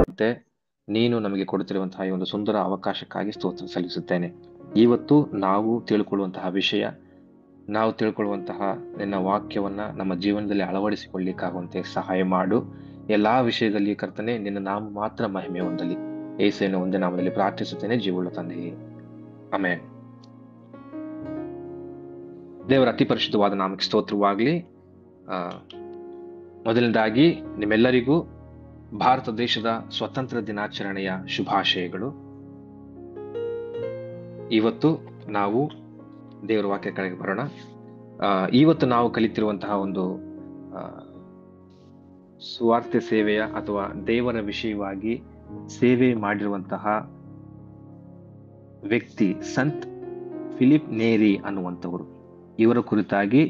ಮತ್ತೆ ನೀನು ನಮಗೆ ಕೊಡುತ್ತಿರುವಂತಹ ಈ ಒಂದು ಸುಂದರ ಅವಕಾಶಕ್ಕಾಗಿ ಸ್ತೋತ್ರ ಸಲ್ಲಿಸುತ್ತೇನೆ. ಇವತ್ತು ನಾವು ತಿಳ್ಕೊಳ್ಳುವಂತಹ ವಿಷಯ, ನಾವು ತಿಳ್ಕೊಳ್ಳುವಂತಹ ನಿನ್ನ ವಾಕ್ಯವನ್ನ ನಮ್ಮ ಜೀವನದಲ್ಲಿ ಅಳವಡಿಸಿಕೊಳ್ಳಿಕ್ಕಾಗುವಂತೆ ಸಹಾಯ ಮಾಡು. ಎಲ್ಲಾ ವಿಷಯದಲ್ಲಿ ಕರ್ತನೆ ನಿನ್ನ ನಾಮ ಮಾತ್ರ ಮಹಿಮೆ ಹೊಂದಲಿ. ಯೇಸುವಿನ ಒಂದೇ ನಾಮದಲ್ಲಿ ಪ್ರಾರ್ಥಿಸುತ್ತೇನೆ, ಜೀವವುಳ್ಳ ತಂದೆಯೇ, ಆಮೆನ್. ದೇವರ ಅತಿ ಪರಿಶುದ್ಧವಾದ ನಾಮಕ್ಕೆ ಸ್ತೋತ್ರವಾಗಲಿ. ಮೊದಲನೇದಾಗಿ ನಿಮ್ಮೆಲ್ಲರಿಗೂ ಭಾರತ ದೇಶದ ಸ್ವತಂತ್ರ ದಿನಾಚರಣೆಯ ಶುಭಾಶಯಗಳು. ಇವತ್ತು ನಾವು ದೇವರ ವಾಕ್ಯ ಕಡೆಗೆ ಬರೋಣ. ಇವತ್ತು ನಾವು ಕಲಿತಿರುವಂತಹ ಒಂದು ಸುವಾರ್ತೆ ಸೇವೆಯ ಅಥವಾ ದೇವರ ವಿಷಯವಾಗಿ ಸೇವೆ ಮಾಡಿರುವಂತಹ ವ್ಯಕ್ತಿ ಸಂತ್ ಫಿಲಿಪ್ ನೇರಿ ಅನ್ನುವಂಥವರು. ಇವರ ಕುರಿತಾಗಿ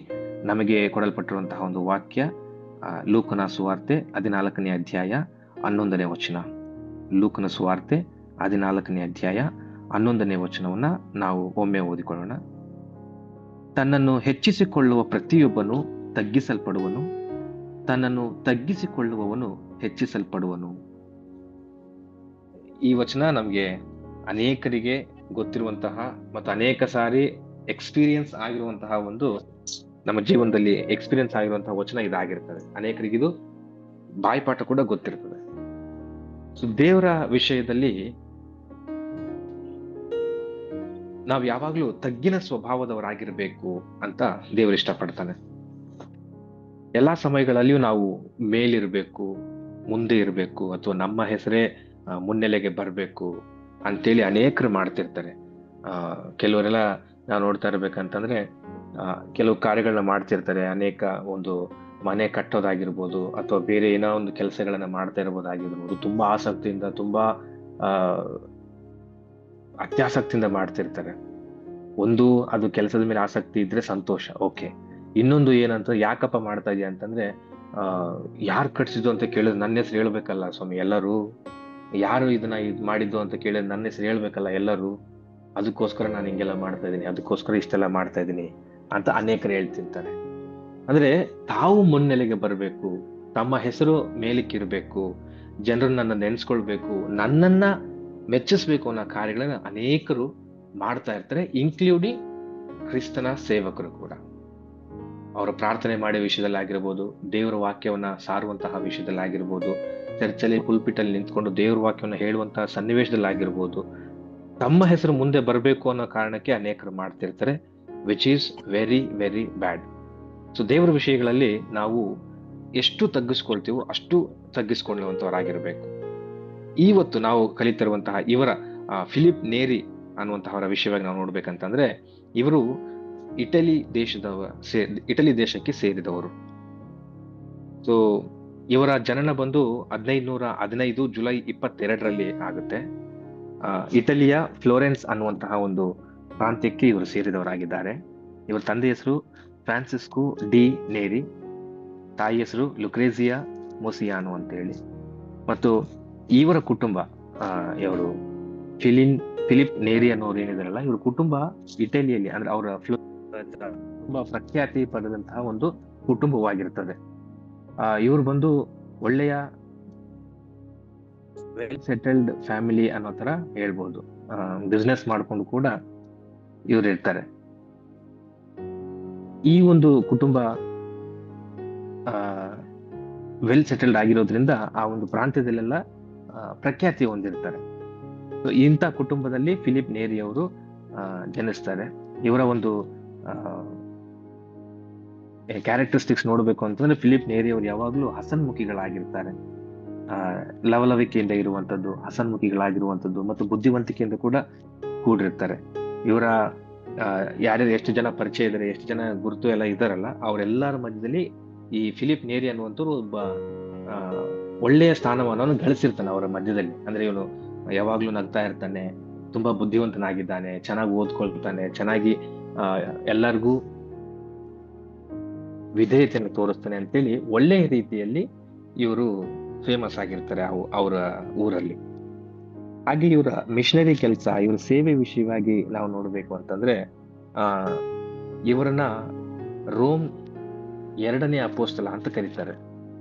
ನಮಗೆ ಕೊಡಲ್ಪಟ್ಟಿರುವಂತಹ ಒಂದು ವಾಕ್ಯ ಲೂಕನ ಸುವಾರ್ತೆ 14ನೇ ಅಧ್ಯಾಯ 11ನೇ ವಚನ. ಲೂಕನ ಸುವಾರ್ತೆ 14ನೇ ಅಧ್ಯಾಯ 11ನೇ ವಚನವನ್ನ ನಾವು ಒಮ್ಮೆ ಓದಿಕೊಳ್ಳೋಣ. ತನ್ನನ್ನು ಹೆಚ್ಚಿಸಿಕೊಳ್ಳುವ ಪ್ರತಿಯೊಬ್ಬನು ತಗ್ಗಿಸಲ್ಪಡುವನು, ತನ್ನನ್ನು ತಗ್ಗಿಸಿಕೊಳ್ಳುವವನು ಹೆಚ್ಚಿಸಲ್ಪಡುವನು. ಈ ವಚನ ನಮಗೆ ಅನೇಕರಿಗೆ ಗೊತ್ತಿರುವಂತಹ ಮತ್ತು ಅನೇಕ ಸಾರಿ ಎಕ್ಸ್ಪೀರಿಯನ್ಸ್ ಆಗಿರುವಂತಹ ಒಂದು, ನಮ್ಮ ಜೀವನದಲ್ಲಿ ಎಕ್ಸ್ಪೀರಿಯನ್ಸ್ ಆಗಿರುವಂತಹ ವಚನ ಇದಾಗಿರ್ತದೆ. ಅನೇಕರಿಗಿದು ಬಾಯ್ಪಾಠ ಕೂಡ ಗೊತ್ತಿರ್ತದೆ. ಸೊ ದೇವರ ವಿಷಯದಲ್ಲಿ ನಾವು ಯಾವಾಗ್ಲೂ ತಗ್ಗಿನ ಸ್ವಭಾವದವರಾಗಿರ್ಬೇಕು ಅಂತ ದೇವರು ಇಷ್ಟಪಡ್ತಾನೆ. ಎಲ್ಲಾ ಸಮಯಗಳಲ್ಲಿಯೂ ನಾವು ಮೇಲಿರ್ಬೇಕು, ಮುಂದೆ ಇರಬೇಕು, ಅಥವಾ ನಮ್ಮ ಹೆಸರೇ ಮುನ್ನೆಲೆಗೆ ಬರ್ಬೇಕು ಅಂತೇಳಿ ಅನೇಕರು ಮಾಡ್ತಿರ್ತಾರೆ. ಕೆಲವರೆಲ್ಲ ನಾವು ನೋಡ್ತಾ ಇರ್ಬೇಕಂತಂದ್ರೆ ಕೆಲವು ಕಾರ್ಯಗಳನ್ನ ಮಾಡ್ತಿರ್ತಾರೆ. ಅನೇಕ ಒಂದು ಮನೆ ಕಟ್ಟೋದಾಗಿರ್ಬೋದು ಅಥವಾ ಬೇರೆ ಏನೋ ಒಂದು ಕೆಲಸಗಳನ್ನ ಮಾಡ್ತಾ ಇರ್ಬೋದಾಗಿರ್ಬೋದು. ತುಂಬಾ ಆಸಕ್ತಿಯಿಂದ, ತುಂಬಾ ಅತ್ಯಾಸಕ್ತಿಯಿಂದ ಮಾಡ್ತಿರ್ತಾರೆ. ಒಂದು, ಅದು ಕೆಲಸದ ಮೇಲೆ ಆಸಕ್ತಿ ಇದ್ರೆ ಸಂತೋಷ, ಓಕೆ. ಇನ್ನೊಂದು ಏನಂತ, ಯಾಕಪ್ಪ ಮಾಡ್ತಾ ಇದೆಯಾ ಅಂತಂದ್ರೆ ಯಾರು ಕಟ್ಸಿದ್ದು ಅಂತ ಕೇಳಿದ್ರೆ ನನ್ನ ಹೆಸರು ಹೇಳ್ಬೇಕಲ್ಲ ಸ್ವಾಮಿ ಎಲ್ಲರೂ. ಯಾರು ಇದನ್ನ ಮಾಡಿದ್ದು ಅಂತ ಕೇಳಿದ್ರೆ ನನ್ನ ಹೆಸರು ಹೇಳ್ಬೇಕಲ್ಲ ಎಲ್ಲರೂ. ಅದಕ್ಕೋಸ್ಕರ ನಾನು ಹಿಂಗೆಲ್ಲ ಮಾಡ್ತಾ ಇದ್ದೀನಿ, ಅದಕ್ಕೋಸ್ಕರ ಇಷ್ಟೆಲ್ಲ ಮಾಡ್ತಾ ಇದ್ದೀನಿ ಅಂತ ಅನೇಕರು ಹೇಳ್ತಿರ್ತಾರೆ. ಅಂದ್ರೆ ತಾವು ಮುನ್ನೆಲೆಗೆ ಬರಬೇಕು, ತಮ್ಮ ಹೆಸರು ಮೇಲಕ್ಕಿರ್ಬೇಕು, ಜನರು ನನ್ನ ನೆನ್ಸ್ಕೊಳ್ಬೇಕು, ನನ್ನನ್ನ ಮೆಚ್ಚಿಸ್ಬೇಕು ಅನ್ನೋ ಕಾರ್ಯಗಳನ್ನ ಅನೇಕರು ಮಾಡ್ತಾ ಇರ್ತಾರೆ, ಇನ್ಕ್ಲೂಡಿಂಗ್ ಕ್ರಿಸ್ತನ ಸೇವಕರು ಕೂಡ. ಅವರ ಪ್ರಾರ್ಥನೆ ಮಾಡೋ ವಿಷಯದಲ್ಲಿ ಆಗಿರ್ಬೋದು, ದೇವರ ವಾಕ್ಯವನ್ನ ಸಾರುವಂತಹ ವಿಷಯದಲ್ಲಿ ಆಗಿರ್ಬೋದು, ಚರ್ಚಲ್ಲಿ ಪುಲ್ಪಿಟಲ್ಲಿ ನಿಂತ್ಕೊಂಡು ದೇವರ ವಾಕ್ಯವನ್ನ ಹೇಳುವಂತಹ ಸನ್ನಿವೇಶದಲ್ಲಿ ಆಗಿರ್ಬೋದು, ತಮ್ಮ ಹೆಸರು ಮುಂದೆ ಬರಬೇಕು ಅನ್ನೋ ಕಾರಣಕ್ಕೆ ಅನೇಕರು ಮಾಡ್ತಿರ್ತಾರೆ, which is very very bad. So ದೇವರ ವಿಷಯಗಳಲ್ಲಿ ನಾವು ಎಷ್ಟು ತಗ್ಗಿಸ್ಕೊಳ್ತೀವೋ ಅಷ್ಟು ತಗ್ಗಿಸ್ಕೊಳ್ಳುವಂತವರಾಗಿರ್ಬೇಕು. ಇವತ್ತು ನಾವು ಕಲಿತಿರುವಂತಹ ಇವರ ಫಿಲಿಪ್ ನೇರಿ ಅನ್ನುವಂತಹವರ ವಿಷಯವಾಗಿ ನಾವು ನೋಡ್ಬೇಕಂತಂದ್ರೆ, ಇವರು ಇಟಲಿ ದೇಶಕ್ಕೆ ಸೇರಿದವರು. ಸೊ ಇವರ ಜನನ ಬಂದು 1515 ಜುಲೈ 22ರಲ್ಲಿ ಆಗುತ್ತೆ. ಇಟಲಿಯ ಫ್ಲೋರೆನ್ಸ್ ಅನ್ನುವಂತಹ ಒಂದು ಪ್ರಾಂತ್ಯಕ್ಕೆ ಇವರು ಸೇರಿದವರಾಗಿದ್ದಾರೆ. ಇವರ ತಂದೆ ಹೆಸರು ಫ್ರಾನ್ಸಿಸ್ಕೋ ಡಿ ನೇರಿ, ತಾಯಿ ಹೆಸರು ಲುಕ್ರೇಜಿಯಾ ಮೊಸಿಯಾನೋ ಅಂತ ಹೇಳಿ. ಮತ್ತು ಇವರ ಕುಟುಂಬ, ಇವರು ಫಿಲಿಪ್ ನೇರಿ ಅನ್ನೋರು ಏನಿದಾರಲ್ಲ, ಇವ್ರ ಕುಟುಂಬ ಇಟಲಿಯಲ್ಲಿ, ಅಂದ್ರೆ ಅವರ ತುಂಬಾ ಪ್ರಖ್ಯಾತಿ ಪಡೆದಂತಹ ಒಂದು ಕುಟುಂಬವಾಗಿರ್ತದೆ. ಇವ್ರು ಬಂದು ಒಳ್ಳೆಯ ವೆಲ್ ಸೆಟಲ್ಡ್ ಫ್ಯಾಮಿಲಿ ಅನ್ನೋ ತರ ಹೇಳ್ಬೋದು. ಬಿಸ್ನೆಸ್ ಮಾಡ್ಕೊಂಡು ಕೂಡ ಇವ್ರು ಇರ್ತಾರೆ. ಈ ಒಂದು ಕುಟುಂಬ ವೆಲ್ ಸೆಟಲ್ಡ್ ಆಗಿರೋದ್ರಿಂದ ಆ ಒಂದು ಪ್ರಾಂತ್ಯದಲ್ಲೆಲ್ಲ ಪ್ರಖ್ಯಾತಿ ಹೊಂದಿರ್ತಾರೆ. ಇಂಥ ಕುಟುಂಬದಲ್ಲಿ ಫಿಲಿಪ್ ನೇರಿ ಅವರು ಜನಿಸ್ತಾರೆ. ಇವರ ಒಂದು ಕ್ಯಾರೆಕ್ಟರಿಸ್ಟಿಕ್ಸ್ ನೋಡ್ಬೇಕು ಅಂತಂದ್ರೆ, ಫಿಲಿಪ್ ನೇರಿ ಅವರು ಯಾವಾಗ್ಲೂ ಹಸನ್ಮುಖಿಗಳಾಗಿರ್ತಾರೆ. ಲವಲವಿಕೆಯಿಂದ ಇರುವಂತದ್ದು, ಹಸನ್ಮುಖಿಗಳಾಗಿರುವಂತದ್ದು ಮತ್ತು ಬುದ್ಧಿವಂತಿಕೆಯಿಂದ ಕೂಡ ಕೂಡಿರ್ತಾರೆ. ಇವರ ಯಾರ್ಯಾರು ಎಷ್ಟು ಜನ ಪರಿಚಯ ಇದ್ದಾರೆ, ಎಷ್ಟು ಜನ ಗುರುತು ಎಲ್ಲ ಇದ್ದಾರಲ್ಲ, ಅವರೆಲ್ಲರ ಮಧ್ಯದಲ್ಲಿ ಈ ಫಿಲಿಪ್ ನೇರಿ ಅನ್ನುವಂಥವ್ರು ಒಬ್ಬ ಒಳ್ಳೆಯ ಸ್ಥಾನಮಾನವನ್ನು ಗಳಿಸಿರ್ತಾನೆ ಅವರ ಮಧ್ಯದಲ್ಲಿ. ಅಂದ್ರೆ ಇವನು ಯಾವಾಗ್ಲೂ ನಗ್ತಾ ಇರ್ತಾನೆ, ತುಂಬಾ ಬುದ್ಧಿವಂತನಾಗಿದ್ದಾನೆ, ಚೆನ್ನಾಗಿ ಓದ್ಕೊಳ್ತಾನೆ, ಚೆನ್ನಾಗಿ ಎಲ್ಲರಿಗೂ ವಿಧೇಯತೆಯನ್ನು ತೋರಿಸ್ತಾನೆ ಅಂತೇಳಿ ಒಳ್ಳೆಯ ರೀತಿಯಲ್ಲಿ ಇವರು ಫೇಮಸ್ ಆಗಿರ್ತಾರೆ ಅವರ ಊರಲ್ಲಿ. ಹಾಗೆ ಇವರ ಮಿಷನರಿ ಕೆಲಸ, ಇವರ ಸೇವೆ ವಿಷಯವಾಗಿ ನಾವು ನೋಡ್ಬೇಕು ಅಂತಂದ್ರೆ, ಆ ಇವರನ್ನ ರೋಮ್ 2ನೇ ಅಪೋಸ್ತಲ ಅಂತ ಕರೀತಾರೆ.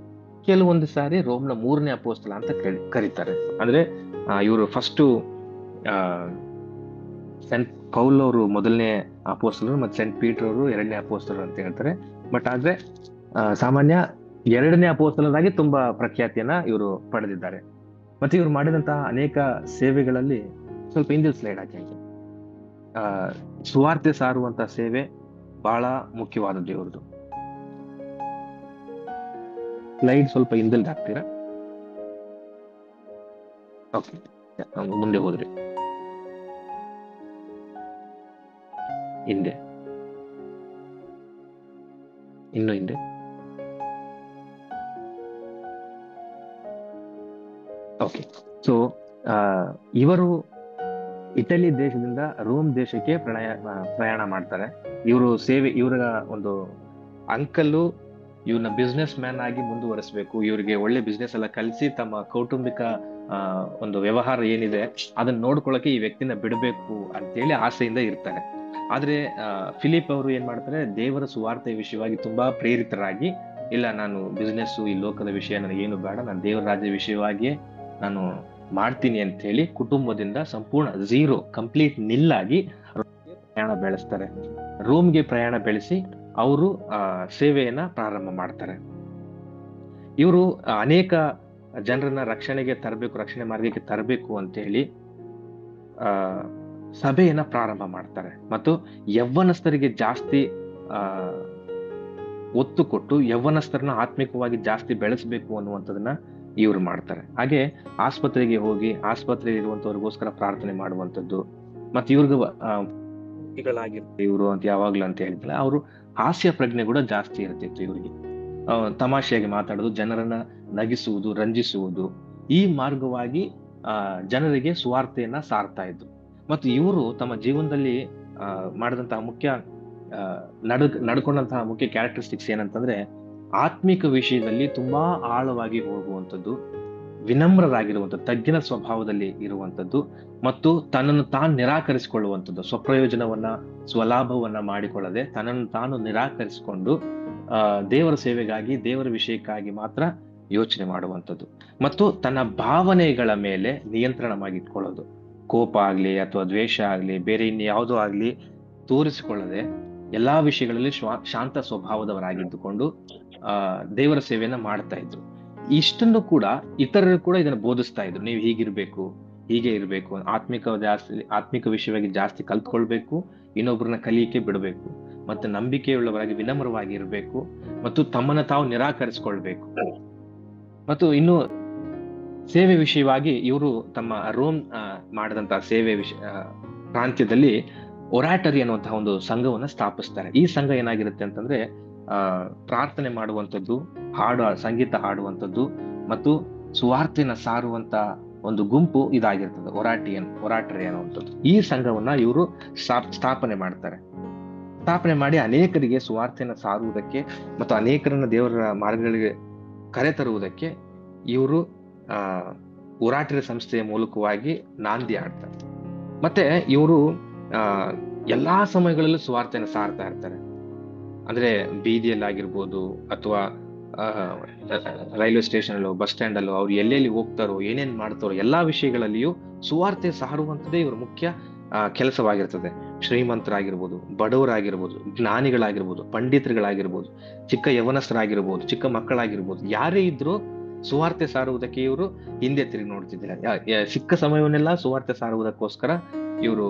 ಕೆಲವೊಂದು ಸಾರಿ ರೋಮ್ನ 3ನೇ ಅಪೋಸ್ತಲ ಅಂತ ಕರೀತಾರೆ. ಅಂದ್ರೆ ಇವರು ಫಸ್ಟು ಸೆಂಟ್ ಪೌಲ್ ಅವರು 1ನೇ ಅಪೋಸ್ತಲರು ಮತ್ತು ಸೆಂಟ್ ಪೀಟರ್ ಅವರು 2ನೇ ಅಪೋಸ್ತಲರು ಅಂತ ಹೇಳ್ತಾರೆ. ಬಟ್ ಆದ್ರೆ ಸಾಮಾನ್ಯ 2ನೇ ಅಪೋಸ್ತಲರಾಗಿ ತುಂಬಾ ಪ್ರಖ್ಯಾತಿಯನ್ನ ಇವರು ಪಡೆದಿದ್ದಾರೆ. ಮತ್ತೆ ಇವರು ಮಾಡಿದಂತಹ ಅನೇಕ ಸೇವೆಗಳಲ್ಲಿ ಸ್ವಲ್ಪ ಹಿಂದಿನ ಸ್ಲೈಡ್ ಹಾಕಿ. ಸುವಾರ್ತೆ ಸಾರುವಂತ ಸೇವೆ ಬಹಳ ಮುಖ್ಯವಾದದ್ದು ಇವ್ರದ್ದು. ಸ್ಲೈಡ್ ಸ್ವಲ್ಪ ಹಿಂದಲ್ಲಿ ಹಾಕ್ತೀರಾ? ಓಕೆ, ಮುಂದೆ ಹೋದ್ರಿ. ಹಿಂದೆ, ಇನ್ನು ಹಿಂದೆ. ಓಕೆ, ಸೊ ಇವರು ಇಟಲಿ ದೇಶದಿಂದ ರೋಮ್ ದೇಶಕ್ಕೆ ಪ್ರಯಾಣ ಮಾಡ್ತಾರೆ. ಇವರು ಸೇವೆ, ಇವರ ಒಂದು ಅಂಕಲ್ಲು ಇವ್ರನ್ನ ಬಿಸ್ನೆಸ್ ಮ್ಯಾನ್ ಆಗಿ ಮುಂದುವರಿಸಬೇಕು, ಇವರಿಗೆ ಒಳ್ಳೆ ಬಿಸ್ನೆಸ್ ಎಲ್ಲ ಕಲಿಸಿ ತಮ್ಮ ಕೌಟುಂಬಿಕ ಒಂದು ವ್ಯವಹಾರ ಏನಿದೆ ಅದನ್ನ ನೋಡ್ಕೊಳ್ಳೋಕೆ ಈ ವ್ಯಕ್ತಿನ ಬಿಡಬೇಕು ಅಂತೇಳಿ ಆಸೆಯಿಂದ ಇರ್ತಾರೆ. ಆದ್ರೆ ಫಿಲಿಪ್ ಅವರು ಏನ್ ಮಾಡ್ತಾರೆ, ದೇವರ ಸುವಾರ್ತೆ ವಿಷಯವಾಗಿ ತುಂಬಾ ಪ್ರೇರಿತರಾಗಿ, ಇಲ್ಲ ನಾನು ಬಿಸ್ನೆಸ್ ಈ ಲೋಕದ ವಿಷಯ ನನಗೇನು ಬೇಡ, ನಾನು ದೇವರ ರಾಜ್ಯ ವಿಷಯವಾಗಿಯೇ ನಾನು ಮಾಡ್ತೀನಿ ಅಂತ ಹೇಳಿ ಕುಟುಂಬದಿಂದ ಸಂಪೂರ್ಣ ಕಂಪ್ಲೀಟ್ ನಿಲ್ಲಾಗಿ ಪ್ರಯಾಣ ಬೆಳೆಸ್ತಾರೆ. ರೋಮ್ಗೆ ಪ್ರಯಾಣ ಬೆಳೆಸಿ ಅವರು ಸೇವೆಯನ್ನ ಪ್ರಾರಂಭ ಮಾಡ್ತಾರೆ. ಇವರು ಅನೇಕ ಜನರನ್ನ ರಕ್ಷಣೆ ಮಾರ್ಗಕ್ಕೆ ತರಬೇಕು ಅಂತ ಹೇಳಿ ಸಭೆಯನ್ನ ಪ್ರಾರಂಭ ಮಾಡ್ತಾರೆ. ಮತ್ತು ಯವ್ವನಸ್ಥರಿಗೆ ಜಾಸ್ತಿ ಒತ್ತು ಕೊಟ್ಟು ಯವ್ವನಸ್ಥರನ್ನ ಆತ್ಮಿಕವಾಗಿ ಜಾಸ್ತಿ ಬೆಳೆಸಬೇಕು ಅನ್ನುವಂಥದ್ದನ್ನ ಇವ್ರು ಮಾಡ್ತಾರೆ. ಹಾಗೆ ಆಸ್ಪತ್ರೆಗೆ ಹೋಗಿ ಆಸ್ಪತ್ರೆ ಇರುವಂತವ್ರಿಗೋಸ್ಕರ ಪ್ರಾರ್ಥನೆ ಮಾಡುವಂಥದ್ದು. ಮತ್ತೆ ಇವ್ರಿಗೂ ಇವರು ಅಂತ ಯಾವಾಗ್ಲೂ ಅಂತ ಹೇಳಿದ್ರೆ ಅವರು ಹಾಸ್ಯ ಪ್ರಜ್ಞೆ ಕೂಡ ಜಾಸ್ತಿ ಇರ್ತಿತ್ತು ಇವರಿಗೆ. ತಮಾಷೆಯಾಗಿ ಮಾತಾಡೋದು, ಜನರನ್ನ ನಗಿಸುವುದು, ರಂಜಿಸುವುದು, ಈ ಮಾರ್ಗವಾಗಿ ಜನರಿಗೆ ಸುವಾರ್ತೆಯನ್ನ ಸಾರ್ತಾ ಇದ್ರು. ಮತ್ತು ಇವರು ತಮ್ಮ ಜೀವನದಲ್ಲಿ ಮಾಡಿದಂತಹ ನಡ್ಕೊಂಡಂತಹ ಮುಖ್ಯ ಕ್ಯಾರೆಕ್ಟರಿಸ್ಟಿಕ್ಸ್ ಏನಂತಂದ್ರೆ, ಆತ್ಮಿಕ ವಿಷಯದಲ್ಲಿ ತುಂಬಾ ಆಳವಾಗಿ ಹೋಗುವಂಥದ್ದು, ವಿನಮ್ರರಾಗಿರುವಂಥದ್ದು, ತಗ್ಗಿನ ಸ್ವಭಾವದಲ್ಲಿ ಇರುವಂಥದ್ದು, ಮತ್ತು ತನ್ನನ್ನು ತಾನು ನಿರಾಕರಿಸಿಕೊಳ್ಳುವಂಥದ್ದು, ಸ್ವಪ್ರಯೋಜನವನ್ನ ಸ್ವಲಾಭವನ್ನ ಮಾಡಿಕೊಳ್ಳದೆ ತನ್ನನ್ನು ತಾನು ನಿರಾಕರಿಸಿಕೊಂಡು ದೇವರ ಸೇವೆಗಾಗಿ ದೇವರ ವಿಷಯಕ್ಕಾಗಿ ಮಾತ್ರ ಯೋಚನೆ ಮಾಡುವಂಥದ್ದು, ಮತ್ತು ತನ್ನ ಭಾವನೆಗಳ ಮೇಲೆ ನಿಯಂತ್ರಣ ಮಾಡಿಟ್ಕೊಳ್ಳೋದು. ಕೋಪ ಆಗ್ಲಿ ಅಥವಾ ದ್ವೇಷ ಆಗ್ಲಿ ಬೇರೆ ಇನ್ಯಾವುದೋ ಆಗ್ಲಿ ತೋರಿಸಿಕೊಳ್ಳದೆ ಎಲ್ಲಾ ವಿಷಯಗಳಲ್ಲಿ ಶಾಂತ ಸ್ವಭಾವದವರಾಗಿದ್ದುಕೊಂಡು ದೇವರ ಸೇವೆಯನ್ನ ಮಾಡ್ತಾ ಇದ್ರು. ಇಷ್ಟನ್ನು ಕೂಡ ಇತರರು ಕೂಡ ಇದನ್ನು ಬೋಧಿಸ್ತಾ ಇದ್ರು, ನೀವು ಹೀಗೆ ಇರ್ಬೇಕು, ಆತ್ಮಿಕ ವಿಷಯವಾಗಿ ಜಾಸ್ತಿ ಕಲ್ತ್ಕೊಳ್ಬೇಕು, ಇನ್ನೊಬ್ಬರನ್ನ ಕಲಿಯಕ್ಕೆ ಬಿಡಬೇಕು, ಮತ್ತೆ ನಂಬಿಕೆಯುಳ್ಳವರಾಗಿ ವಿನಮ್ರವಾಗಿ ಇರಬೇಕು, ಮತ್ತು ತಮ್ಮನ್ನ ತಾವು ನಿರಾಕರಿಸಿಕೊಳ್ಬೇಕು. ಮತ್ತು ಇನ್ನು ಸೇವೆ ವಿಷಯವಾಗಿ ಇವರು ತಮ್ಮ ರೋಮ್ ಮಾಡಿದಂತಹ ಸೇವೆ ಪ್ರಾಂತ್ಯದಲ್ಲಿ ಒರಾಟರಿ ಅನ್ನುವಂತಹ ಒಂದು ಸಂಘವನ್ನ ಸ್ಥಾಪಿಸ್ತಾರೆ. ಈ ಸಂಘ ಏನಾಗಿರುತ್ತೆ ಅಂತಂದ್ರೆ ಪ್ರಾರ್ಥನೆ ಮಾಡುವಂಥದ್ದು, ಸಂಗೀತ ಹಾಡುವಂಥದ್ದು ಮತ್ತು ಸುವಾರ್ತೆನ ಸಾರುವಂತ ಒಂದು ಗುಂಪು ಇದಾಗಿರ್ತದೆ, ಒರಾಟರಿ ಅನ್ನುವಂಥದ್ದು. ಈ ಸಂಘವನ್ನ ಇವರು ಸ್ಥಾಪನೆ ಮಾಡಿ ಅನೇಕರಿಗೆ ಸುವಾರ್ತೆನ ಸಾರುವುದಕ್ಕೆ ಮತ್ತು ಅನೇಕರನ್ನ ದೇವರ ಮಾರ್ಗಗಳಿಗೆ ಕರೆತರುವುದಕ್ಕೆ ಇವರು ಒರಾಟರಿ ಸಂಸ್ಥೆಯ ಮೂಲಕವಾಗಿ ನಾಂದಿ ಆಡ್ತಾರೆ. ಮತ್ತೆ ಇವರು ಎಲ್ಲಾ ಸಮಯಗಳಲ್ಲೂ ಸುವಾರ್ತೆನ ಸಾರ್ತಾ ಇರ್ತಾರೆ. ಅಂದ್ರೆ ಬೀದಿಯಲ್ಲಾಗಿರ್ಬೋದು ಅಥವಾ ರೈಲ್ವೆ ಸ್ಟೇಷನ್ ಅಲ್ಲೋ ಬಸ್ ಸ್ಟ್ಯಾಂಡ್ ಅಲ್ಲೋ ಅವ್ರು ಎಲ್ಲೆಲ್ಲಿ ಹೋಗ್ತಾರೋ ಏನೇನ್ ಮಾಡ್ತಾರೋ ಎಲ್ಲಾ ವಿಷಯಗಳಲ್ಲಿಯೂ ಸುವಾರ್ತೆ ಸಾರುವಂಥದ್ದೇ ಇವ್ರ ಮುಖ್ಯ ಕೆಲಸವಾಗಿರ್ತದೆ. ಶ್ರೀಮಂತರಾಗಿರ್ಬೋದು, ಬಡವರಾಗಿರ್ಬೋದು, ಜ್ಞಾನಿಗಳಾಗಿರ್ಬೋದು, ಪಂಡಿತರುಗಳಾಗಿರ್ಬೋದು, ಚಿಕ್ಕ ಯವನಸ್ಥರಾಗಿರ್ಬೋದು, ಚಿಕ್ಕ ಮಕ್ಕಳಾಗಿರ್ಬೋದು, ಯಾರೇ ಇದ್ರು ಸುವಾರ್ತೆ ಸಾರುವುದಕ್ಕೆ ಇವರು ಹಿಂದೆ ತಿರುಗಿ ನೋಡ್ತಿದ್ದಿಲ್ಲ. ಸಿಕ್ಕ ಸಮಯವನ್ನೆಲ್ಲ ಸುವಾರ್ತೆ ಸಾರುವುದಕ್ಕೋಸ್ಕರ ಇವರು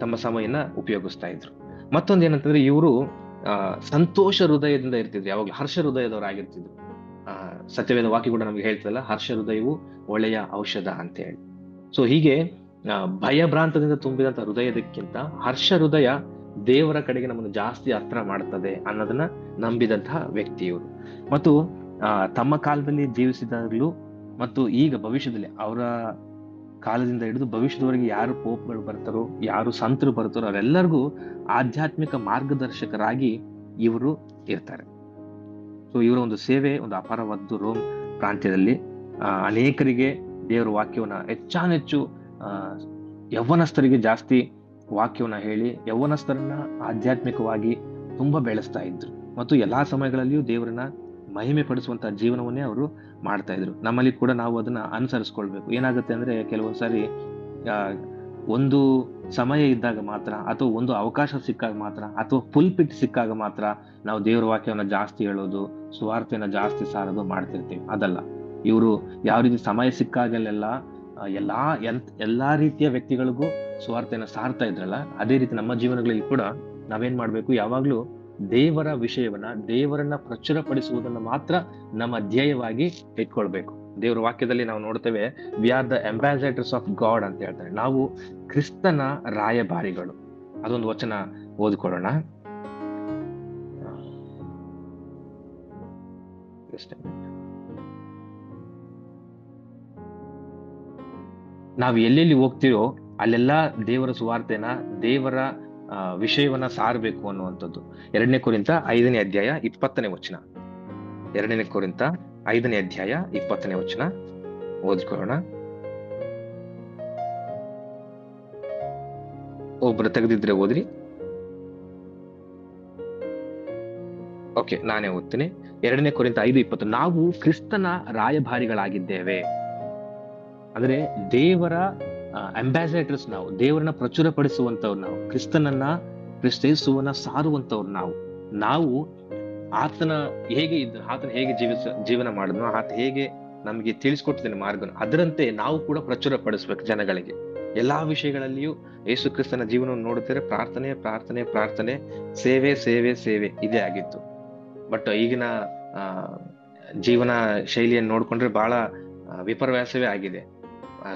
ತಮ್ಮ ಸಮಯನ ಉಪಯೋಗಿಸ್ತಾ ಇದ್ರು. ಮತ್ತೊಂದು ಏನಂತಂದ್ರೆ ಇವರು ಸಂತೋಷ ಹೃದಯದಿಂದ ಇರ್ತಿದ್ರು, ಯಾವಾಗ್ಲೂ ಹರ್ಷ ಹೃದಯದವರಾಗಿರ್ತಿದ್ರು. ಸತ್ಯವೇದ ವಾಕ್ಯ ಕೂಡ ನಮ್ಗೆ ಹೇಳ್ತದಲ್ಲ, ಹರ್ಷ ಹೃದಯವು ಒಳ್ಳೆಯ ಔಷಧ ಅಂತ ಹೇಳಿ. ಸೊ ಹೀಗೆ ಭಯಭ್ರಾಂತದಿಂದ ತುಂಬಿದಂತ ಹೃದಯದಕ್ಕಿಂತ ಹರ್ಷ ಹೃದಯ ದೇವರ ಕಡೆಗೆ ನಮ್ಮನ್ನು ಜಾಸ್ತಿ ಹತ್ರ ಮಾಡ್ತದೆ ಅನ್ನೋದನ್ನ ನಂಬಿದಂತಹ ವ್ಯಕ್ತಿ ಇವರು. ಮತ್ತು ತಮ್ಮ ಕಾಲದಲ್ಲಿ ಜೀವಿಸಿದಾಗಲೂ ಮತ್ತು ಈಗ ಭವಿಷ್ಯದಲ್ಲಿ ಅವರ ಕಾಲದಿಂದ ಹಿಡಿದು ಭವಿಷ್ಯದವರೆಗೆ ಯಾರು ಪೋಪ್ಗಳು ಬರ್ತಾರೋ, ಯಾರು ಸಂತರು ಬರ್ತಾರೋ ಅವರೆಲ್ಲರಿಗೂ ಆಧ್ಯಾತ್ಮಿಕ ಮಾರ್ಗದರ್ಶಕರಾಗಿ ಇವರು ಇರ್ತಾರೆ. ಸೊ ಇವರ ಒಂದು ಸೇವೆ ಒಂದು ಅಪಾರವಾದ್ದು. ರೋಮ್ ಪ್ರಾಂತ್ಯದಲ್ಲಿ ಅನೇಕರಿಗೆ ದೇವರ ವಾಕ್ಯವನ್ನ ಹೆಚ್ಚಾನೆಚ್ಚು ಯವ್ವನಸ್ಥರಿಗೆ ಜಾಸ್ತಿ ವಾಕ್ಯವನ್ನ ಹೇಳಿ ಯೌವನಸ್ಥರನ್ನ ಆಧ್ಯಾತ್ಮಿಕವಾಗಿ ತುಂಬಾ ಬೆಳೆಸ್ತಾ ಇದ್ರು. ಮತ್ತು ಎಲ್ಲಾ ಸಮಯಗಳಲ್ಲಿಯೂ ದೇವರನ್ನ ಮಹಿಮೆ ಪಡಿಸುವಂತಹ ಜೀವನವನ್ನೇ ಅವರು ಮಾಡ್ತಾ ಇದ್ರು. ನಮ್ಮಲ್ಲಿ ಕೂಡ ನಾವು ಅದನ್ನ ಅನುಸರಿಸ್ಕೊಳ್ಬೇಕು. ಏನಾಗುತ್ತೆ ಅಂದ್ರೆ ಕೆಲವೊಂದ್ಸಾರಿ ಆ ಒಂದು ಸಮಯ ಇದ್ದಾಗ ಮಾತ್ರ, ಅಥವಾ ಒಂದು ಅವಕಾಶ ಸಿಕ್ಕಾಗ ಮಾತ್ರ, ಅಥವಾ ಫುಲ್ ಪಿಟ್ ಸಿಕ್ಕಾಗ ಮಾತ್ರ ನಾವು ದೇವರ ವಾಕ್ಯವನ್ನ ಜಾಸ್ತಿ ಹೇಳೋದು, ಸುವಾರ್ತೆಯನ್ನ ಜಾಸ್ತಿ ಸಾರೋದು ಮಾಡ್ತಿರ್ತೀವಿ. ಅದಲ್ಲ, ಇವರು ಯಾವ ರೀತಿ ಸಮಯ ಸಿಕ್ಕಾಗಲೆಲ್ಲ ಎಲ್ಲಾ ರೀತಿಯ ವ್ಯಕ್ತಿಗಳಿಗೂ ಸುವಾರ್ತೆಯನ್ನ ಸಾರ್ತಾ ಇದ್ರಲ್ಲ, ಅದೇ ರೀತಿ ನಮ್ಮ ಜೀವನಗಳಲ್ಲಿ ಕೂಡ ನಾವೇನ್ ಮಾಡ್ಬೇಕು, ಯಾವಾಗ್ಲೂ ದೇವರ ವಿಷಯವನ್ನ, ದೇವರನ್ನ ಪ್ರಚುರಪಡಿಸುವುದನ್ನ ಮಾತ್ರ ನಮ್ಮ ಧ್ಯೇಯವಾಗಿ ಇಟ್ಕೊಳ್ಬೇಕು. ದೇವರ ವಾಕ್ಯದಲ್ಲಿ ನಾವು ನೋಡ್ತೇವೆ, we are the ambassadors of god ಅಂತ ಹೇಳ್ತಾರೆ. ನಾವು ಕ್ರಿಸ್ತನ ರಾಯಭಾರಿಗಳು. ಅದೊಂದು ವಚನ ಓದಿಕೊಳ್ಳೋಣ. ನಾವು ಎಲ್ಲೆಲ್ಲಿ ಹೋಗ್ತೀವೋ ಅಲ್ಲೆಲ್ಲ ದೇವರ ಸುವಾರ್ತೆನ, ದೇವರ ವಿಷಯವನ್ನ ಸಾರಬೇಕು ಅನ್ನುವಂಥದ್ದು. 2 ಕೊರಿಂಥ 5ನೇ ಅಧ್ಯಾಯ 20ನೇ ವಚನ. 2 ಕೊರಿಂಥ 5ನೇ ಅಧ್ಯಾಯ 20ನೇ ವಚನ ಓದಿಕೊಳ್ಳೋಣ. ಒಬ್ರು ತೆಗೆದಿದ್ರೆ ಓದ್ರಿ. ಓಕೆ, ನಾನೇ ಓದ್ತೀನಿ. 2 ಕೊರಿಂಥ 5:20. ನಾವು ಕ್ರಿಸ್ತನ ರಾಯಭಾರಿಗಳಾಗಿದ್ದೇವೆ. ಅಂದ್ರೆ ದೇವರ ಅಂಬಾಸಡರ್ಸ್ ನಾವು, ದೇವರನ್ನ ಪ್ರಚುರಪಡಿಸುವಂತವ್ರು ನಾವು, ಕ್ರಿಸ್ತೇಸುವನ್ನ ಸಾರುವಂತವ್ರು ನಾವು ಆತನ ಹೇಗೆ ಇದ್ದು, ಆತನ ಹೇಗೆ ಜೀವನ ಮಾಡಿದ್ನೋ, ಆತ ಹೇಗೆ ನಮಗೆ ತಿಳಿಸ್ಕೊಟ್ಟಿದ್ದಾನೆ ಮಾರ್ಗನ, ಅದರಂತೆ ನಾವು ಕೂಡ ಪ್ರಚುರ ಪಡಿಸ್ಬೇಕು ಜನಗಳಿಗೆ. ಎಲ್ಲಾ ವಿಷಯಗಳಲ್ಲಿಯೂ ಯೇಸು ಕ್ರಿಸ್ತನ ಜೀವನವನ್ನು ನೋಡುತ್ತಾರೆ. ಪ್ರಾರ್ಥನೆ ಪ್ರಾರ್ಥನೆ ಪ್ರಾರ್ಥನೆ, ಸೇವೆ ಸೇವೆ ಸೇವೆ, ಇದೇ ಆಗಿತ್ತು. ಬಟ್ ಈಗಿನ ಜೀವನ ಶೈಲಿಯನ್ನು ನೋಡ್ಕೊಂಡ್ರೆ ಬಹಳ ವಿಪರ್ಯಾಸವೇ ಆಗಿದೆ.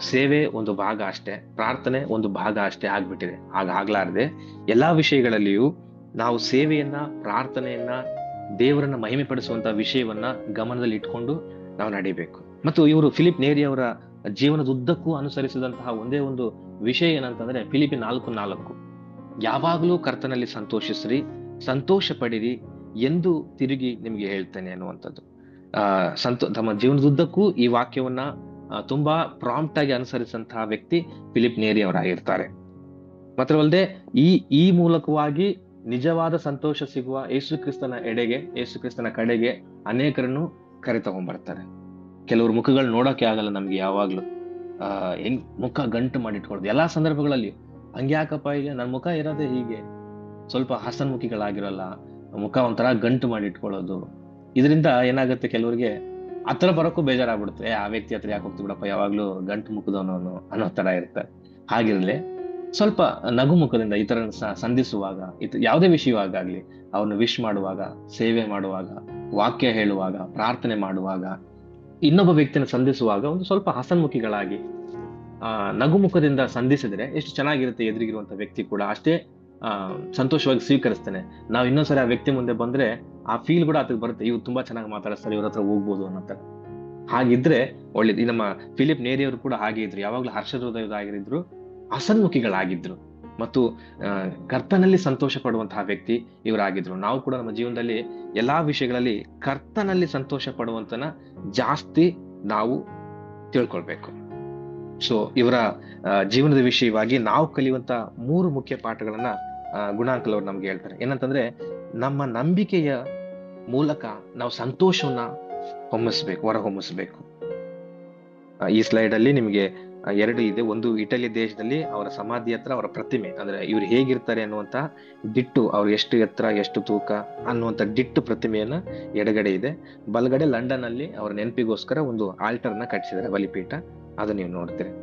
ಸೇವೆ ಒಂದು ಭಾಗ ಅಷ್ಟೇ, ಪ್ರಾರ್ಥನೆ ಒಂದು ಭಾಗ ಅಷ್ಟೇ ಆಗ್ಬಿಟ್ಟಿದೆ. ಆಗ್ಲಾರ್ದೆ ಎಲ್ಲಾ ವಿಷಯಗಳಲ್ಲಿಯೂ ನಾವು ಸೇವೆಯನ್ನ, ಪ್ರಾರ್ಥನೆಯನ್ನ, ದೇವರನ್ನ ಮಹಿಮೆ ಪಡಿಸುವಂತ ವಿಷಯವನ್ನ ಗಮನದಲ್ಲಿ ಇಟ್ಕೊಂಡು ನಾವು ನಡಿಬೇಕು. ಮತ್ತು ಇವರು ಫಿಲಿಪ್ ನೇರಿ ಅವರ ಜೀವನದುದ್ದಕ್ಕೂ ಅನುಸರಿಸಿದಂತಹ ಒಂದೇ ಒಂದು ವಿಷಯ ಏನಂತಂದ್ರೆ ಫಿಲಿಪಿ 4:4, ಯಾವಾಗಲೂ ಕರ್ತನಲ್ಲಿ ಸಂತೋಷಿಸ್ರಿ, ಸಂತೋಷ ಪಡಿರಿ ಎಂದು ತಿರುಗಿ ನಿಮ್ಗೆ ಹೇಳ್ತೇನೆ ಅನ್ನುವಂಥದ್ದು. ತಮ್ಮ ಜೀವನದುದ್ದಕ್ಕೂ ಈ ವಾಕ್ಯವನ್ನ ತುಂಬಾ ಪ್ರಾಂಪ್ಟ್ ಆಗಿ ಅನುಸರಿಸಿದಂತಹ ವ್ಯಕ್ತಿ ಫಿಲಿಪ್ ನೇರಿ ಅವರಾಗಿರ್ತಾರೆ. ಮಾತ್ರವಲ್ಲದೆ ಈ ಮೂಲಕವಾಗಿ ನಿಜವಾದ ಸಂತೋಷ ಸಿಗುವ ಯೇಸು ಕ್ರಿಸ್ತನ ಕಡೆಗೆ ಅನೇಕರನ್ನು ಕರೆತಗೊಂಡ್ಬರ್ತಾರೆ. ಕೆಲವರು ಮುಖಗಳು ನೋಡೋಕೆ ಆಗಲ್ಲ ನಮ್ಗೆ, ಯಾವಾಗ್ಲೂ ಹೆಂಗ್ ಮುಖ ಗಂಟು ಮಾಡಿಟ್ಕೊಳ್ಳೋದು ಎಲ್ಲಾ ಸಂದರ್ಭಗಳಲ್ಲಿ. ಹಂಗ್ಯಾಕಪ್ಪ, ಈಗ ನನ್ ಮುಖ ಇರೋದೇ ಹೀಗೆ, ಸ್ವಲ್ಪ ಹಸನ್ಮುಖಿಗಳಾಗಿರಲ್ಲ, ಮುಖ ಒಂಥರ ಗಂಟು ಮಾಡಿಟ್ಕೊಳ್ಳೋದು. ಇದರಿಂದ ಏನಾಗುತ್ತೆ, ಕೆಲವರಿಗೆ ಹತ್ರ ಬರೋಕ್ಕೂ ಬೇಜಾರಾಗ್ಬಿಡುತ್ತೆ. ಆ ವ್ಯಕ್ತಿ ಹತ್ರ ಯಾಕೆ ಹೋಗ್ತಿ ಬಿಡಪ್ಪ, ಯಾವಾಗ್ಲೂ ಗಂಟು ಮುಖದವನು ಅನ್ನೋ ತರ ಇರ್ತಾರೆ. ಹಾಗಿರ್ಲಿ ಸ್ವಲ್ಪ ನಗು ಮುಖದಿಂದ ಇತರನ್ನ ಸಂಧಿಸುವಾಗ, ಯಾವುದೇ ವಿಷಯವಾಗಲಿ, ಅವ್ರನ್ನ ವಿಶ್ ಮಾಡುವಾಗ, ಸೇವೆ ಮಾಡುವಾಗ, ವಾಕ್ಯ ಹೇಳುವಾಗ, ಪ್ರಾರ್ಥನೆ ಮಾಡುವಾಗ, ಇನ್ನೊಬ್ಬ ವ್ಯಕ್ತಿನ ಸಂಧಿಸುವಾಗ ಒಂದು ಸ್ವಲ್ಪ ಹಸನ್ಮುಖಿಗಳಾಗಿ ನಗುಮುಖದಿಂದ ಸಂಧಿಸಿದ್ರೆ ಎಷ್ಟು ಚೆನ್ನಾಗಿರುತ್ತೆ. ಎದುರಿಗಿರುವಂತ ವ್ಯಕ್ತಿ ಕೂಡ ಅಷ್ಟೇ ಸಂತೋಷವಾಗಿ ಸ್ವೀಕರಿಸ್ತಾನೆ. ನಾವು ಇನ್ನೊಂದ್ಸರಿ ಆ ವ್ಯಕ್ತಿ ಮುಂದೆ ಬಂದ್ರೆ ಆ ಫೀಲ್ ಕೂಡ ಅದಕ್ಕೆ ಬರುತ್ತೆ, ಇವ್ರು ತುಂಬಾ ಚೆನ್ನಾಗಿ ಮಾತಾಡಿಸ್ತಾರೆ, ಇವ್ರ ಹತ್ರ ಹೋಗ್ಬೋದು ಅನ್ನೋ. ಹಾಗಿದ್ರೆ ಒಳ್ಳೇದು. ಈ ನಮ್ಮ ಫಿಲಿಪ್ ನೇರಿ ಅವರು ಕೂಡ ಹಾಗೆ ಇದ್ರು, ಯಾವಾಗ್ಲೂ ಹರ್ಷಹೃದಯರಾಗಿದ್ರು, ಹಸನ್ಮುಖಿಗಳಾಗಿದ್ರು, ಮತ್ತು ಕರ್ತನಲ್ಲಿ ಸಂತೋಷ ಪಡುವಂತಹ ವ್ಯಕ್ತಿ ಇವರಾಗಿದ್ರು. ನಾವು ಕೂಡ ನಮ್ಮ ಜೀವನದಲ್ಲಿ ಎಲ್ಲಾ ವಿಷಯಗಳಲ್ಲಿ ಕರ್ತನಲ್ಲಿ ಸಂತೋಷ ಪಡುವಂತನ ಜಾಸ್ತಿ ನಾವು ತಿಳ್ಕೊಳ್ಬೇಕು. ಸೊ ಇವರ ಜೀವನದ ವಿಷಯವಾಗಿ ನಾವು ಕಲಿಯುವಂತ 3 ಮುಖ್ಯ ಪಾಠಗಳನ್ನ ಗುಣಾಂಕಲ್ ಅವರು ನಮ್ಗೆ ಹೇಳ್ತಾರೆ. ಏನಂತಂದ್ರೆ, ನಮ್ಮ ನಂಬಿಕೆಯ ಮೂಲಕ ನಾವು ಸಂತೋಷವನ್ನ ಹೊರಹೊಮ್ಮಿಸ್ಬೇಕು. ಈ ಸ್ಲೈಡ್ ಅಲ್ಲಿ ನಿಮ್ಗೆ 2 ಇದೆ. ಒಂದು, ಇಟಲಿ ದೇಶದಲ್ಲಿ ಅವರ ಸಮಾಧಿ ಹತ್ರ ಅವರ ಪ್ರತಿಮೆ, ಅಂದ್ರೆ ಇವ್ರು ಹೇಗಿರ್ತಾರೆ ಅನ್ನುವಂತ ದಿಟ್ಟು, ಅವ್ರು ಎಷ್ಟು ಎತ್ತರ, ಎಷ್ಟು ತೂಕ ಅನ್ನುವಂತ ದಿಟ್ಟು ಪ್ರತಿಮೆಯನ್ನ ಎಡಗಡೆ ಇದೆ. ಬಲಗಡೆ ಲಂಡನ್ ಅಲ್ಲಿ ಅವರ ನೆನಪಿಗೋಸ್ಕರ ಒಂದು ಆಲ್ಟರ್ನ ಕಟ್ಟಿಸಿದ್ದಾರೆ, ಬಲಿಪೀಠ. ಅದು ನೀವು ನೋಡ್ತೀರಿ.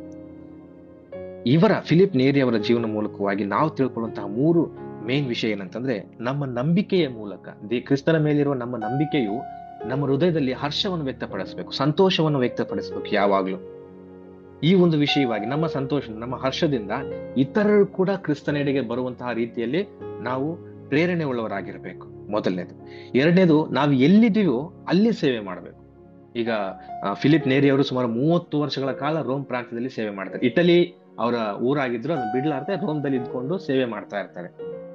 ಇವರ ಫಿಲಿಪ್ ನೇರಿ ಅವರ ಜೀವನ ಮೂಲಕವಾಗಿ ನಾವು ತಿಳ್ಕೊಳ್ಳುವಂತಹ 3 ಮೇನ್ ವಿಷಯ ಏನಂತಂದ್ರೆ, ನಮ್ಮ ನಂಬಿಕೆಯ ಮೂಲಕ ಕ್ರಿಸ್ತನ ಮೇಲಿರುವ ನಮ್ಮ ನಂಬಿಕೆಯು ನಮ್ಮ ಹೃದಯದಲ್ಲಿ ಹರ್ಷವನ್ನು ವ್ಯಕ್ತಪಡಿಸ್ಬೇಕು, ಸಂತೋಷವನ್ನು ವ್ಯಕ್ತಪಡಿಸ್ಬೇಕು. ಯಾವಾಗ್ಲೂ ಈ ಒಂದು ವಿಷಯವಾಗಿ ನಮ್ಮ ಸಂತೋಷ, ನಮ್ಮ ಹರ್ಷದಿಂದ ಇತರರು ಕೂಡ ಕ್ರಿಸ್ತನೆಡೆಗೆ ಬರುವಂತಹ ರೀತಿಯಲ್ಲಿ ನಾವು ಪ್ರೇರಣೆ ಉಳ್ಳವರಾಗಿರ್ಬೇಕು, ಮೊದಲನೇದು. 2ನೇದು, ನಾವು ಎಲ್ಲಿದ್ದೀವೋ ಅಲ್ಲಿ ಸೇವೆ ಮಾಡಬೇಕು. ಈಗ ಫಿಲಿಪ್ ನೇರಿ ಅವರು ಸುಮಾರು 30 ವರ್ಷಗಳ ಕಾಲ ರೋಮ್ ಪ್ರಾಂತ್ಯದಲ್ಲಿ ಸೇವೆ ಮಾಡ್ತಾರೆ. ಇಟಲಿ ಅವರ ಊರಾಗಿದ್ರು, ಅದನ್ನ ಬಿಡ್ಲಾರ್ದೆ ರೋಮ್ದಲ್ಲಿ ಇದ್ಕೊಂಡು ಸೇವೆ ಮಾಡ್ತಾ ಇರ್ತಾರೆ.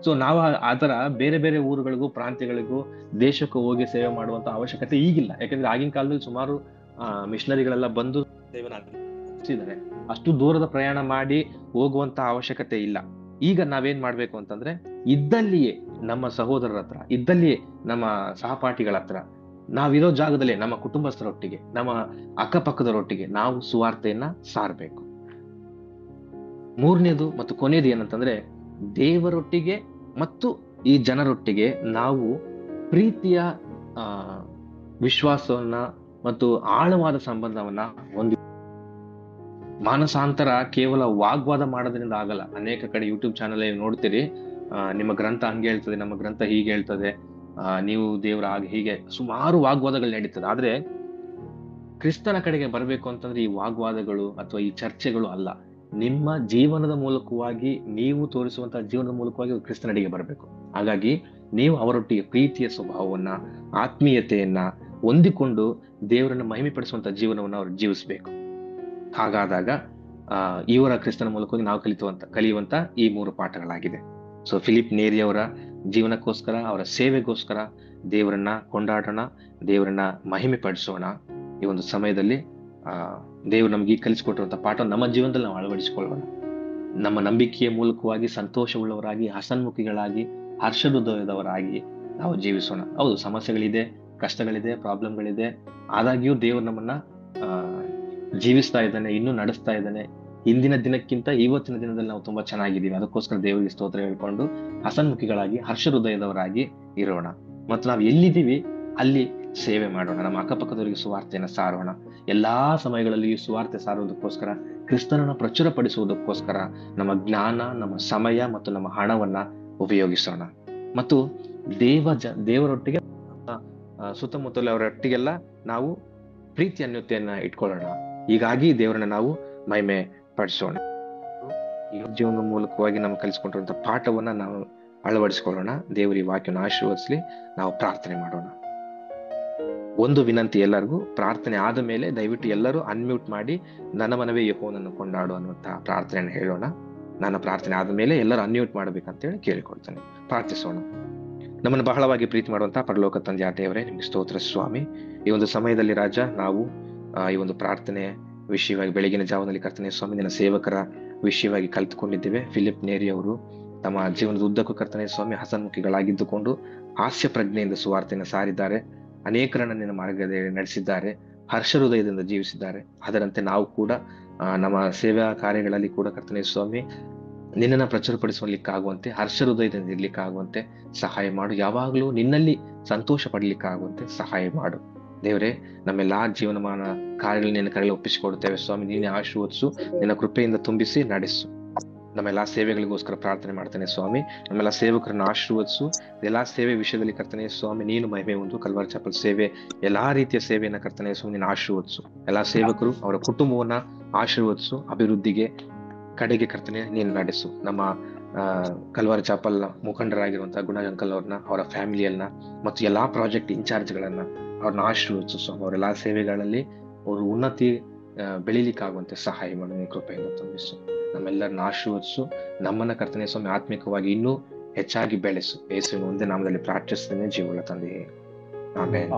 ಸೊ ನಾವು ಆತರ ಬೇರೆ ಬೇರೆ ಊರುಗಳಿಗೂ, ಪ್ರಾಂತ್ಯಗಳಿಗೂ, ದೇಶಕ್ಕೂ ಹೋಗಿ ಸೇವೆ ಮಾಡುವಂತ ಅವಶ್ಯಕತೆ ಈಗಿಲ್ಲ. ಯಾಕಂದ್ರೆ ಆಗಿನ ಕಾಲದಲ್ಲಿ ಸುಮಾರು ಮಿಷನರಿಗಳೆಲ್ಲ ಬಂದು ಸೇವೆ ನಡೆಸಿದ್ದಾರೆ. ಅಷ್ಟು ದೂರದ ಪ್ರಯಾಣ ಮಾಡಿ ಹೋಗುವಂತ ಅವಶ್ಯಕತೆ ಇಲ್ಲ. ಈಗ ನಾವೇನ್ ಮಾಡ್ಬೇಕು ಅಂತಂದ್ರೆ, ಇದ್ದಲ್ಲಿಯೇ ನಮ್ಮ ಸಹೋದರರ ಹತ್ರ, ಇದ್ದಲ್ಲಿಯೇ ನಮ್ಮ ಸಹಪಾಠಿಗಳ ಹತ್ರ, ನಾವಿರೋ ಜಾಗದಲ್ಲೇ ನಮ್ಮ ಕುಟುಂಬಸ್ಥರೊಟ್ಟಿಗೆ, ನಮ್ಮ ಅಕ್ಕಪಕ್ಕದವರೊಟ್ಟಿಗೆ ನಾವು ಸುವಾರ್ತೆಯನ್ನ ಸಾರಬೇಕು. ಮೂರನೇದು ಮತ್ತು ಕೊನೆಯದು ಏನಂತಂದ್ರೆ, ದೇವರೊಟ್ಟಿಗೆ ಮತ್ತು ಈ ಜನರೊಟ್ಟಿಗೆ ನಾವು ಪ್ರೀತಿಯ ಆ ವಿಶ್ವಾಸವನ್ನ ಮತ್ತು ಆಳವಾದ ಸಂಬಂಧವನ್ನ ಹೊಂದಿ. ಮಾನಸಾಂತರ ಕೇವಲ ವಾಗ್ವಾದ ಮಾಡೋದ್ರಿಂದ ಆಗಲ್ಲ. ಅನೇಕ ಕಡೆ ಯೂಟ್ಯೂಬ್ ಚಾನಲ್ ನೋಡ್ತೀರಿ, ನಿಮ್ಮ ಗ್ರಂಥ ಹಂಗೆ ಹೇಳ್ತದೆ, ನಮ್ಮ ಗ್ರಂಥ ಹೀಗೆ ಹೇಳ್ತದೆ, ನೀವು ದೇವರ ಹಾಗೆ ಹೀಗೆ ಸುಮಾರು ವಾಗ್ವಾದಗಳು ನಡೀತದೆ. ಆದ್ರೆ ಕ್ರಿಸ್ತನ ಕಡೆಗೆ ಬರಬೇಕು ಅಂತಂದ್ರೆ ಈ ವಾಗ್ವಾದಗಳು ಅಥವಾ ಈ ಚರ್ಚೆಗಳು ಅಲ್ಲ. ನಿಮ್ಮ ಜೀವನದ ಮೂಲಕವಾಗಿ, ನೀವು ತೋರಿಸುವಂತಹ ಜೀವನದ ಮೂಲಕವಾಗಿ ಕ್ರಿಸ್ತನಡಿಗೆ ಬರಬೇಕು. ಹಾಗಾಗಿ ನೀವು ಅವರೊಟ್ಟಿಗೆ ಪ್ರೀತಿಯ ಸ್ವಭಾವವನ್ನ, ಆತ್ಮೀಯತೆಯನ್ನ ಹೊಂದಿಕೊಂಡು ದೇವರನ್ನ ಮಹಿಮೆ ಪಡಿಸುವಂತಹ ಜೀವನವನ್ನು ಅವರು ಜೀವಿಸಬೇಕು. ಹಾಗಾದಾಗ ಇವರ ಕ್ರಿಸ್ತನ ಮೂಲಕವಾಗಿ ನಾವು ಕಲಿಯುವಂತ ಈ 3 ಪಾಠಗಳಾಗಿದೆ. ಸೊ ಫಿಲಿಪ್ ನೇರಿ ಅವರ ಜೀವನಕ್ಕೋಸ್ಕರ, ಅವರ ಸೇವೆಗೋಸ್ಕರ ದೇವರನ್ನ ಕೊಂಡಾಡೋಣ, ದೇವರನ್ನ ಮಹಿಮೆ ಪಡಿಸೋಣ. ಈ ಒಂದು ಸಮಯದಲ್ಲಿ ದೇವರು ನಮ್ಗೆ ಕಲಿಸಿಕೊಟ್ಟಿರುವಂತಹ ಪಾಠ ನಮ್ಮ ಜೀವನದಲ್ಲಿ ನಾವು ಅಳವಡಿಸಿಕೊಳ್ಳೋಣ. ನಮ್ಮ ನಂಬಿಕೆಯ ಮೂಲಕವಾಗಿ ಸಂತೋಷವುಳ್ಳವರಾಗಿ, ಹಸನ್ಮುಖಿಗಳಾಗಿ, ಹರ್ಷಹೃದಯದವರಾಗಿ ನಾವು ಜೀವಿಸೋಣ. ಹೌದು, ಸಮಸ್ಯೆಗಳಿದೆ, ಕಷ್ಟಗಳಿದೆ, ಪ್ರಾಬ್ಲಮ್ಗಳಿದೆ. ಆದಾಗ್ಯೂ ದೇವರು ನಮ್ಮನ್ನ ಜೀವಿಸ್ತಾ ಇದ್ದಾನೆ, ಇನ್ನೂ ನಡೆಸ್ತಾ ಇದ್ದಾನೆ. ಹಿಂದಿನ ದಿನಕ್ಕಿಂತ ಇವತ್ತಿನ ದಿನದಲ್ಲಿ ನಾವು ತುಂಬಾ ಚೆನ್ನಾಗಿದ್ದೀವಿ. ಅದಕ್ಕೋಸ್ಕರ ದೇವರಿಗೆ ಸ್ತೋತ್ರ ಹೇಳ್ಕೊಂಡು ಹಸನ್ಮುಖಿಗಳಾಗಿ, ಹರ್ಷಹೃದಯದವರಾಗಿ ಇರೋಣ. ಮತ್ತು ನಾವು ಎಲ್ಲಿದ್ದೀವಿ ಅಲ್ಲಿ ಸೇವೆ ಮಾಡೋಣ. ನಮ್ಮ ಅಕ್ಕಪಕ್ಕದವರಿಗೆ ಸುವಾರ್ತೆಯನ್ನು ಸಾರೋಣ. ಎಲ್ಲಾ ಸಮಯಗಳಲ್ಲಿ ಈ ಸುವಾರ್ತೆ ಸಾರುವುದಕ್ಕೋಸ್ಕರ, ಕ್ರಿಸ್ತನನ್ನ ಪ್ರಚುರಪಡಿಸುವುದಕ್ಕೋಸ್ಕರ ನಮ್ಮ ಜ್ಞಾನ, ನಮ್ಮ ಸಮಯ ಮತ್ತು ನಮ್ಮ ಹಣವನ್ನ ಉಪಯೋಗಿಸೋಣ. ಮತ್ತು ದೇವರೊಟ್ಟಿಗೆ, ಸುತ್ತಮುತ್ತಲ ಅವರೊಟ್ಟಿಗೆಲ್ಲ ನಾವು ಪ್ರೀತಿ ಅನ್ಯೋನ್ಯತೆಯನ್ನ ಇಟ್ಕೊಳ್ಳೋಣ. ಹೀಗಾಗಿ ದೇವರನ್ನ ನಾವು ಮಹಿಮೆ ಪಡಿಸೋಣ. ಈ ಜೀವನದ ಮೂಲಕವಾಗಿ ನಮ್ಗೆ ಕಲಿಸ್ಕೊಂಡಿರುವಂತಹ ಪಾಠವನ್ನ ನಾವು ಅಳವಡಿಸಿಕೊಳ್ಳೋಣ. ದೇವರ ಈ ವಾಕ್ಯವನ್ನು ಆಶೀರ್ವದಿಸಲಿ. ನಾವು ಪ್ರಾರ್ಥನೆ ಮಾಡೋಣ. ಒಂದು ವಿನಂತಿ, ಎಲ್ಲರಿಗೂ ಪ್ರಾರ್ಥನೆ ಆದ ಮೇಲೆ ದಯವಿಟ್ಟು ಎಲ್ಲರೂ ಅನ್ಮ್ಯೂಟ್ ಮಾಡಿ ನನ್ನ ಮನವೇ ಯೆಹೋವನನ್ನು ಕೊಂಡಾಡು ಅನ್ನುವಂತಹ ಪ್ರಾರ್ಥನೆಯನ್ನು ಹೇಳೋಣ. ನನ್ನ ಪ್ರಾರ್ಥನೆ ಆದ ಮೇಲೆ ಎಲ್ಲರೂ ಅನ್ಮ್ಯೂಟ್ ಮಾಡ್ಬೇಕಂತೇಳಿ ಕೇಳಿಕೊಳ್ತೇನೆ. ಪ್ರಾರ್ಥಿಸೋಣ. ನಮ್ಮನ್ನು ಬಹಳವಾಗಿ ಪ್ರೀತಿ ಮಾಡುವಂತಹ ಪರಲೋಕ ತಂದೆಯ ದೇವರೇ, ನಿಮ್ಗೆ ಸ್ತೋತ್ರ ಸ್ವಾಮಿ. ಈ ಒಂದು ಸಮಯದಲ್ಲಿ ರಾಜ, ನಾವು ಈ ಒಂದು ಪ್ರಾರ್ಥನೆ ವಿಷಯವಾಗಿ ಬೆಳಗಿನ ಜಾವದಲ್ಲಿ ಕರ್ತನೆ ಸ್ವಾಮಿ ನಿನ್ನ ಸೇವಕರ ವಿಷಯವಾಗಿ ಕಲಿತುಕೊಂಡಿದ್ದೇವೆ. ಫಿಲಿಪ್ ನೇರಿ ಅವರು ತಮ್ಮ ಜೀವನದ ಉದ್ದಕ್ಕೂ ಕರ್ತನೆ ಸ್ವಾಮಿ ಹಸನ್ಮುಖಿಗಳಾಗಿದ್ದುಕೊಂಡು ಹಾಸ್ಯ ಪ್ರಜ್ಞೆಯಿಂದ ಸುವಾರ್ತೆಯನ್ನು ಸಾರಿದ್ದಾರೆ. ಅನೇಕರನ್ನ ನಿನ್ನ ಮಾರ್ಗದಲ್ಲಿ ನಡೆಸಿದ್ದಾರೆ, ಹರ್ಷ ಹೃದಯದಿಂದ ಜೀವಿಸಿದ್ದಾರೆ. ಅದರಂತೆ ನಾವು ಕೂಡ ನಮ್ಮ ಸೇವಾ ಕಾರ್ಯಗಳಲ್ಲಿ ಕೂಡ ಕರ್ತನೆ ಸ್ವಾಮಿ ನಿನ್ನನ್ನ ಪ್ರಚುರಪಡಿಸಲಿಕ್ಕಾಗುವಂತೆ, ಹರ್ಷ ಹೃದಯದಿಂದ ಇರ್ಲಿಕ್ಕಾಗುವಂತೆ ಸಹಾಯ ಮಾಡು. ಯಾವಾಗಲೂ ನಿನ್ನಲ್ಲಿ ಸಂತೋಷ ಪಡ್ಲಿಕ್ಕಾಗುವಂತೆ ಸಹಾಯ ಮಾಡು ದೇವರೇ. ನಮ್ಮೆಲ್ಲಾ ಜೀವನಮಾನ ಕಾರ್ಯಗಳನ್ನ ನಿನ್ನ ಕರೆಯಲ್ಲಿ ಒಪ್ಪಿಸಿಕೊಡುತ್ತೇವೆ ಸ್ವಾಮಿ. ನೀನೇ ಆಶೀರ್ವದಿಸು, ನಿನ್ನ ಕೃಪೆಯಿಂದ ತುಂಬಿಸಿ ನಡೆಸು. ನಮ್ಮೆಲ್ಲಾ ಸೇವೆಗಳಿಗೋಸ್ಕರ ಪ್ರಾರ್ಥನೆ ಮಾಡ್ತೇನೆ ಸ್ವಾಮಿ. ನಮ್ಮೆಲ್ಲಾ ಸೇವಕರನ್ನ ಆಶೀರ್ವದಿಸು. ಎಲ್ಲಾ ಸೇವೆ ವಿಷಯದಲ್ಲಿ ಕರ್ತನೆ ಸ್ವಾಮಿ ನೀನು ಮಹಿಮೆ ಹೊಂದು. ಕಲ್ವಾರಿ ಚಾಪಲ್ ಸೇವೆ, ಎಲ್ಲಾ ರೀತಿಯ ಸೇವೆಯನ್ನ ಕರ್ತನೆ ಸ್ವಾಮಿ ನೀನು ಆಶೀರ್ವದಿಸು. ಎಲ್ಲಾ ಸೇವಕರು ಅವರ ಕುಟುಂಬವನ್ನ ಆಶೀರ್ವದಿಸು. ಅಭಿವೃದ್ಧಿಗೆ ಕಡೆಗೆ ಕರ್ತನೆ ನೀನು ನಡೆಸು. ನಮ್ಮ ಕಲ್ವಾರಿ ಚಾಪಲ್ ಮುಖಂಡರಾಗಿರುವಂತಹ ಗುಣ ಅಂಕಲ್ ಅವ್ರನ್ನ, ಅವರ ಫ್ಯಾಮಿಲಿಯನ್ನ ಮತ್ತು ಎಲ್ಲಾ ಪ್ರಾಜೆಕ್ಟ್ ಇನ್ಚಾರ್ಜ್ಗಳನ್ನ ಅವ್ರನ್ನ ಆಶೀರ್ವದಿಸು ಸ್ವಾಮಿ. ಅವರೆಲ್ಲಾ ಸೇವೆಗಳಲ್ಲಿ ಅವರು ಉನ್ನತಿ ಬೆಳಿಲಿಕ್ಕಾಗುವಂತೆ ಸಹಾಯ ಮಾಡು. ನೀನು ಕೃಪೆಯಿಂದ ತುಂಬಿಸು. ನಮ್ಮೆಲ್ಲರನ್ನ ಆಶೀರ್ವದಿಸು. ನಮ್ಮನ್ನ ಕರ್ತನೆ ಸ್ವಾಮಿ ಆತ್ಮಿಕವಾಗಿ ಇನ್ನೂ ಹೆಚ್ಚಾಗಿ ಬೆಳೆಸು. ಯೇಸುವಿನ ಒಂದೇ ನಾಮದಲ್ಲಿ ಪ್ರಾರ್ಥಿಸ್ತೇನೆ, ಜೀವಗಳ ತಂದೆಯೇ. ಆಮೆನ್.